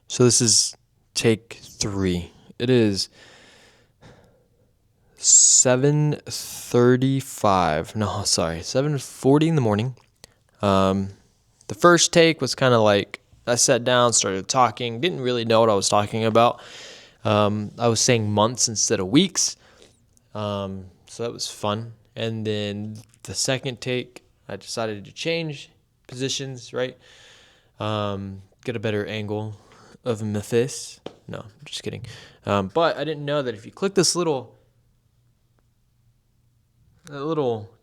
So this is take 3. It is 7:35. No, sorry, 7:40 in the morning. The first take was kind of like I sat down, started talking, didn't really know what I was talking about. I was saying months instead of weeks. So that was fun. And then the second take, I decided to change positions, right? Get a better angle of my face. No, I'm just kidding. But I didn't know that if you click this little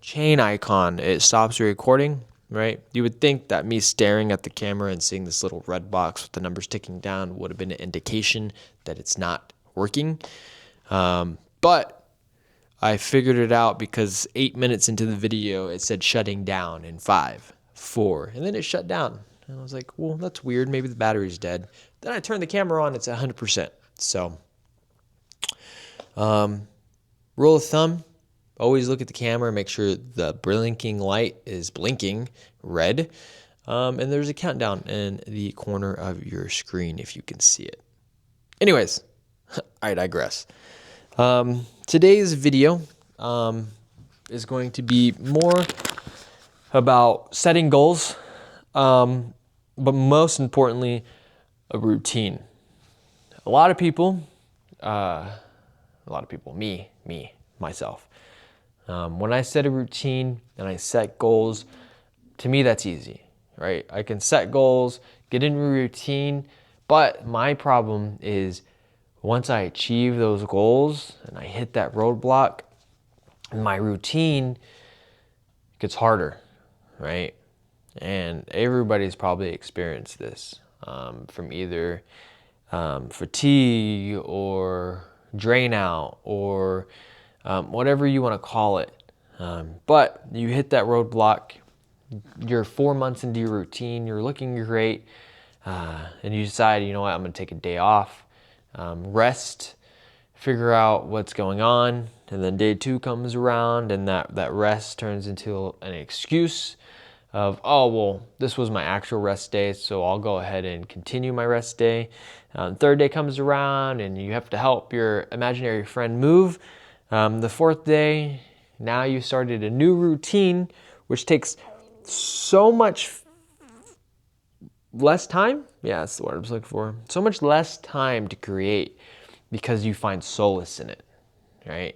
chain icon, it stops the recording, right? You would think that me staring at the camera and seeing this little red box with the numbers ticking down would have been an indication that it's not working. But I figured it out because 8 minutes into the video, it said shutting down in 5, 4, and then it shut down. And I was like, well, that's weird. Maybe the battery's dead. Then I turned the camera on. It's 100%. So, rule of thumb, always look at the camera and make sure the blinking light is blinking red. And there's a countdown in the corner of your screen if you can see it. Anyways, I digress. Today's video is going to be more about setting goals, but most importantly, a routine. A lot of people, myself, when I set a routine and I set goals, to me that's easy, right? I can set goals, get into a routine, but my problem is once I achieve those goals and I hit that roadblock, my routine gets harder, right? And everybody's probably experienced this from either fatigue or drain out or whatever you want to call it. But you hit that roadblock, you're 4 months into your routine, you're looking great, and you decide, you know what, I'm going to take a day off. Rest, figure out what's going on, and then day 2 comes around and that rest turns into an excuse of, oh, well, this was my actual rest day, so I'll go ahead and continue my rest day. Third day comes around and you have to help your imaginary friend move. The fourth day, now you started a new routine, which takes so much less time. Yeah, that's the word I was looking for. So much less time to create because you find solace in it, right?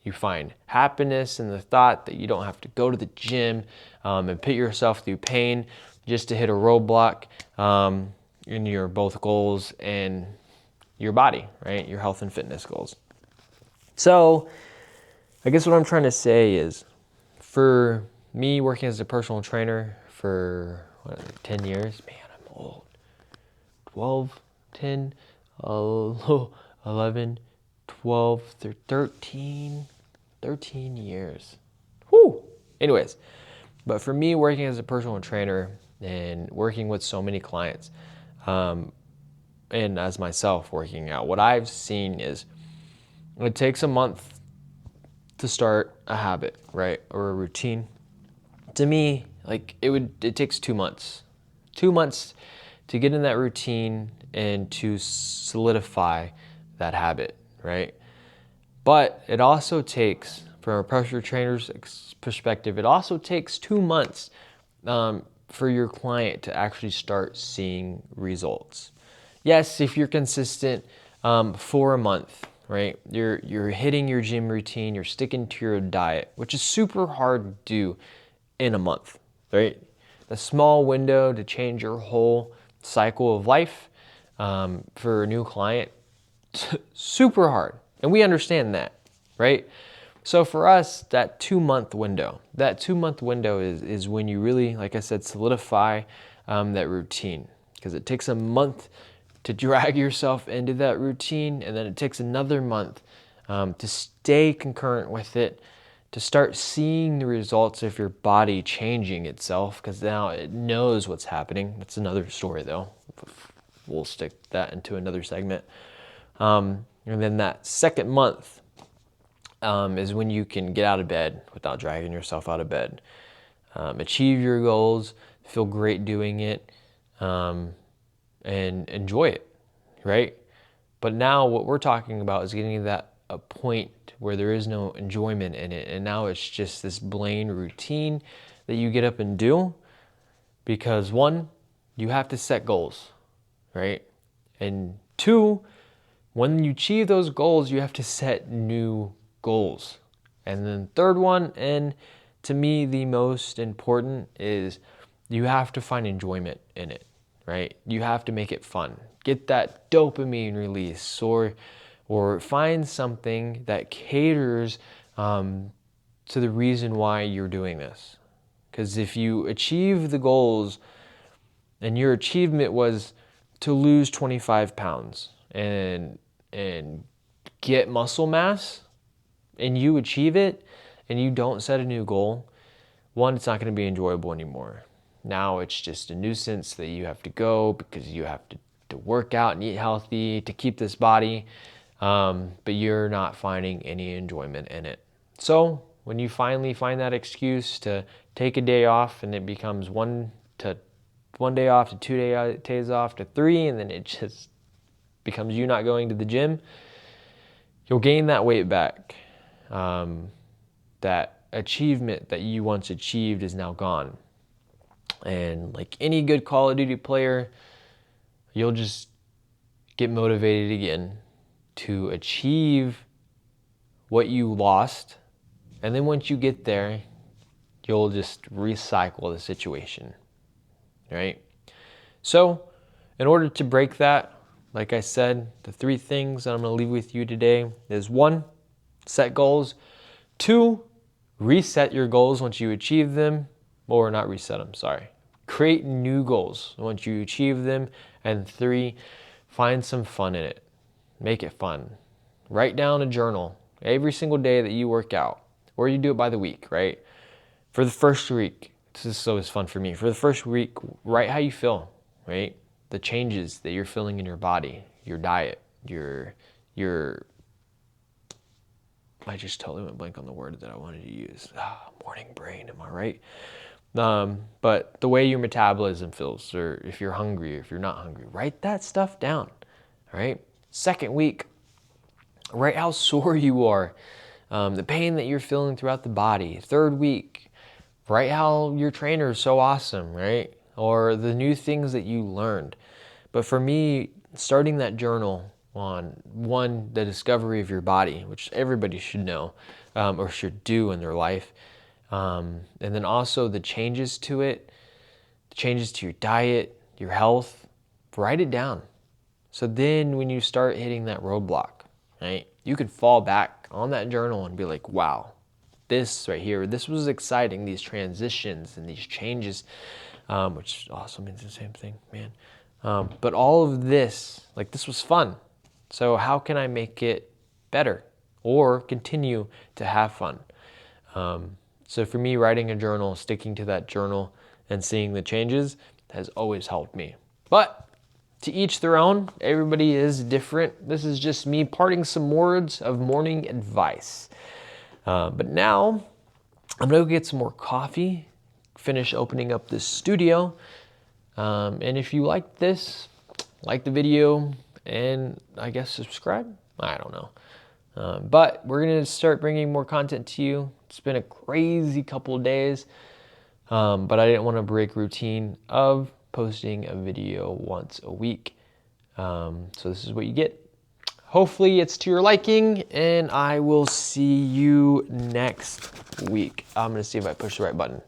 You find happiness in the thought that you don't have to go to the gym and put yourself through pain just to hit a roadblock in your both goals and your body, right? Your health and fitness goals. So I guess what I'm trying to say is, for me working as a personal trainer for 10 years, man, I'm old. 12, 10, 11, 12, 13 years. Whew. Anyways, but for me working as a personal trainer and working with so many clients, and as myself working out, what I've seen is it takes a month to start a habit, right? Or a routine. To me, like it takes 2 months. 2 months to get in that routine and to solidify that habit, right? But it also takes, from a personal trainer's perspective, it also takes 2 months for your client to actually start seeing results. Yes, if you're consistent for a month, right? You're hitting your gym routine, you're sticking to your diet, which is super hard to do in a month, right? The small window to change your whole cycle of life for a new client, super hard. And we understand that, right? So for us, that 2-month window is when you really, like I said, solidify that routine, because it takes a month to drag yourself into that routine, and then it takes another month to stay concurrent with it, to start seeing the results of your body changing itself, because now it knows what's happening. That's another story though. We'll stick that into another segment. And then that second month is when you can get out of bed without dragging yourself out of bed. Achieve your goals, feel great doing it, and enjoy it, right? But now what we're talking about is getting to that a point where there is no enjoyment in it. And now it's just this plain routine that you get up and do because one, you have to set goals, right? And two, when you achieve those goals, you have to set new goals. And then third one, and to me the most important, is you have to find enjoyment in it, right? You have to make it fun. Get that dopamine release, or find something that caters to the reason why you're doing this. Because if you achieve the goals and your achievement was to lose 25 pounds and get muscle mass, and you achieve it and you don't set a new goal, one, it's not going to be enjoyable anymore. Now it's just a nuisance that you have to go because you have to work out and eat healthy to keep this body, but you're not finding any enjoyment in it. So when you finally find that excuse to take a day off, and it becomes one day off to 2 days off to 3, and then it just becomes you not going to the gym, you'll gain that weight back. That achievement that you once achieved is now gone. And like any good Call of Duty player, you'll just get motivated again to achieve what you lost. And then once you get there, you'll just recycle the situation, right? So in order to break that, like I said, the 3 things that I'm going to leave with you today is 1, set goals. 2, reset your goals once you achieve them, or not reset them, sorry. Create new goals once you achieve them. And 3, find some fun in it. Make it fun. Write down a journal every single day that you work out, or you do it by the week, right? For the first week, this is always fun for me. For the first week, write how you feel, right? The changes that you're feeling in your body, your diet, your I just totally went blank on the word that I wanted to use. Morning brain, am I right? But the way your metabolism feels, or if you're hungry, or if you're not hungry, write that stuff down, all right? Second week, write how sore you are, the pain that you're feeling throughout the body. Third week, write how your trainer is so awesome, right? Or the new things that you learned. But for me, starting that journal on, 1, the discovery of your body, which everybody should know or should do in their life. And then also the changes to it, the changes to your diet, your health, write it down. So then when you start hitting that roadblock, right, you can fall back on that journal and be like, wow, this right here, this was exciting, these transitions and these changes, which also means the same thing, man. But all of this, like, this was fun. So how can I make it better or continue to have fun? So for me, writing a journal, sticking to that journal and seeing the changes has always helped me. But to each their own, everybody is different. This is just me parting some words of morning advice. But now I'm gonna go get some more coffee, finish opening up this studio. And if you like this, like the video, and I guess subscribe. I don't know. But we're going to start bringing more content to you. It's been a crazy couple of days, but I didn't want to break routine of posting a video once a week. So this is what you get. Hopefully it's to your liking, and I will see you next week. I'm going to see if I push the right button.